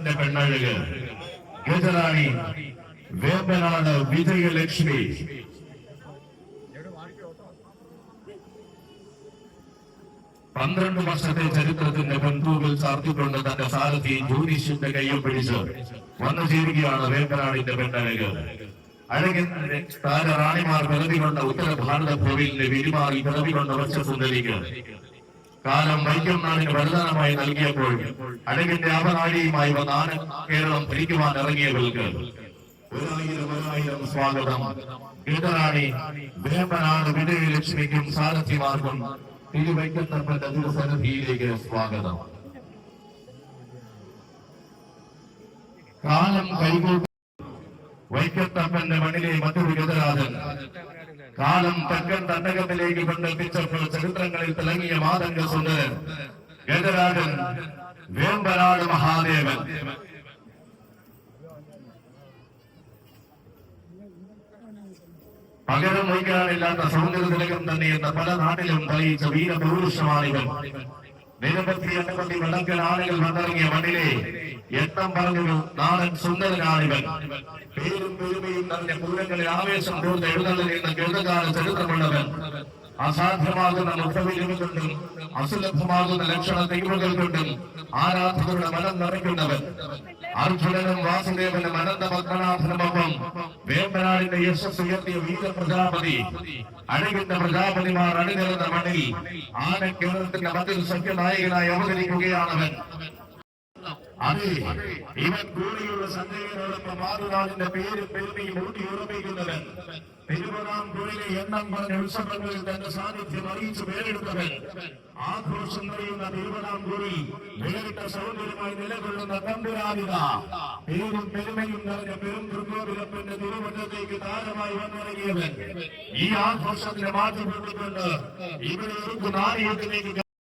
നാടിന്റെ പെണ്ണഴക് ഗജറാണി വേമ്പനാട് വിജയലക്ഷ്മി. പന്ത്രണ്ട് വർഷത്തെ ചരിത്രത്തിന്റെ പെൺതൂവിൽ ചാർത്തിക്കൊണ്ട് തന്റെ സാരഥി ജ്യോതിഷിന്റെ കയ്യിൽ പിടിച്ച് വന്നു ചേരുകയാണ് വേമ്പനാടിന്റെ പെണ്ണഴക്. അഴകിന്റെ താരറാണിമാർ പിറവികൊണ്ട ഉത്തര ഭാരത ഭൂവിലിന്റെ വിരിമാറി പിറവികൊണ്ട വശസുന്ദരിക്ക് കാലം വൈക്കം നാടിന് വരദാനമായി നൽകിയപ്പോൾ അഴകിന്റെ അവനാഴിയുമായി വന്നാണ് കേരളം ഭരിക്കുവാൻ ഇറങ്ങിയവർക്ക് ഒരായിരം സ്വാഗതം. ഗീതറാണി വേമ്പനാട് വിജയലക്ഷ്മിക്കും സാരഥിമാർക്കും തിരുവൈക്കത്തപ്പന്റെ തിരുസന്നിധിയിലേക്ക് സ്വാഗതം. കാലം കൈകൂട്ടി വൈക്കത്തപ്പന്റെ മണ്ണിലെ മറ്റൊരു ഗജരാജൻ കാലം തെക്കൻ തട്ടകത്തിലേക്ക് കൊണ്ടെത്തിച്ചപ്പോൾ ചരിത്രങ്ങളിൽ തിളങ്ങിയ മാതംഗ സുന്ദരൻ ഗജരാജൻ വേമ്പനാട് മഹാദേവൻ. പകരം വയ്ക്കാനില്ലാത്ത സൗന്ദര്യ തിലകം തന്നെ എന്ന പല നാട്ടിലും തെളിയിച്ച വീരപൗരുഷമാണിവൻ. നിരവധി വെള്ളക്കൽ ആളുകൾ വന്നിറങ്ങിയ മണ്ണിലെ എണ്ണം പറഞ്ഞൊരു നാടൻ സുന്ദരനാണിവൻ. പേരും പെരുമയും നിറഞ്ഞ പൂരങ്ങളിൽ ആവേശം തോന്നുന്ന എഴുന്നള്ളിൽ ദീർഘകാല ചരിത്രമുള്ളവൻ. അസാധ്യമാകുന്ന മുഖവിരിവ് കൊണ്ടും അസുലഭമാകുന്ന ലക്ഷണ തെളിവുകൾ കൊണ്ടും ആരാധകരുടെ മനം നിറയ്ക്കുന്നവൻ. അർജുനനും വാസുദേവനും അനന്ത പത്മനാഭനുമൊപ്പം വേമ്പനാടിന്റെ യശസ് ഉയർത്തിയ വീരപ്രജാപതി അഴകിന്റെ പ്രജാപതിമാർ അണിനിരുന്ന മണ്ണിൽ ആന കേരളത്തിന്റെ മതിൽ സഖ്യനായകനായി അവതരിക്കുകയാണവൻ. അതെ, ഇവൻ കൂടെയുള്ള സഞ്ജയനോടൊപ്പം മാറുനാടിന്റെ പേരും പെരുമയും ഊട്ടി ഉറപ്പിക്കുന്നവൻ. തിരുവനാംകൂറിലെ എണ്ണം പറഞ്ഞ ഉത്സവങ്ങളിൽ തന്റെ സാന്നിധ്യം അറിയിച്ചു പേരെടുത്തവൻ. ആഘോഷം നിറയുന്ന തിരുവനാംകൂറിൽ വേറിട്ട സൗന്ദര്യമായി നിലകൊള്ളുന്ന തമ്പുരാനിത പേരും പെരുമയും നിറഞ്ഞ പെരും തൃക്കോവിലപ്പന്റെ തിരുവനന്തപുരത്തേക്ക് താരമായി വന്നിറങ്ങിയവൻ. ഈ ആഘോഷത്തിന് മാറ്റം കൊടുത്തുകൊണ്ട് ഇവിടെ ഒരു നാണയത്തിലേക്ക്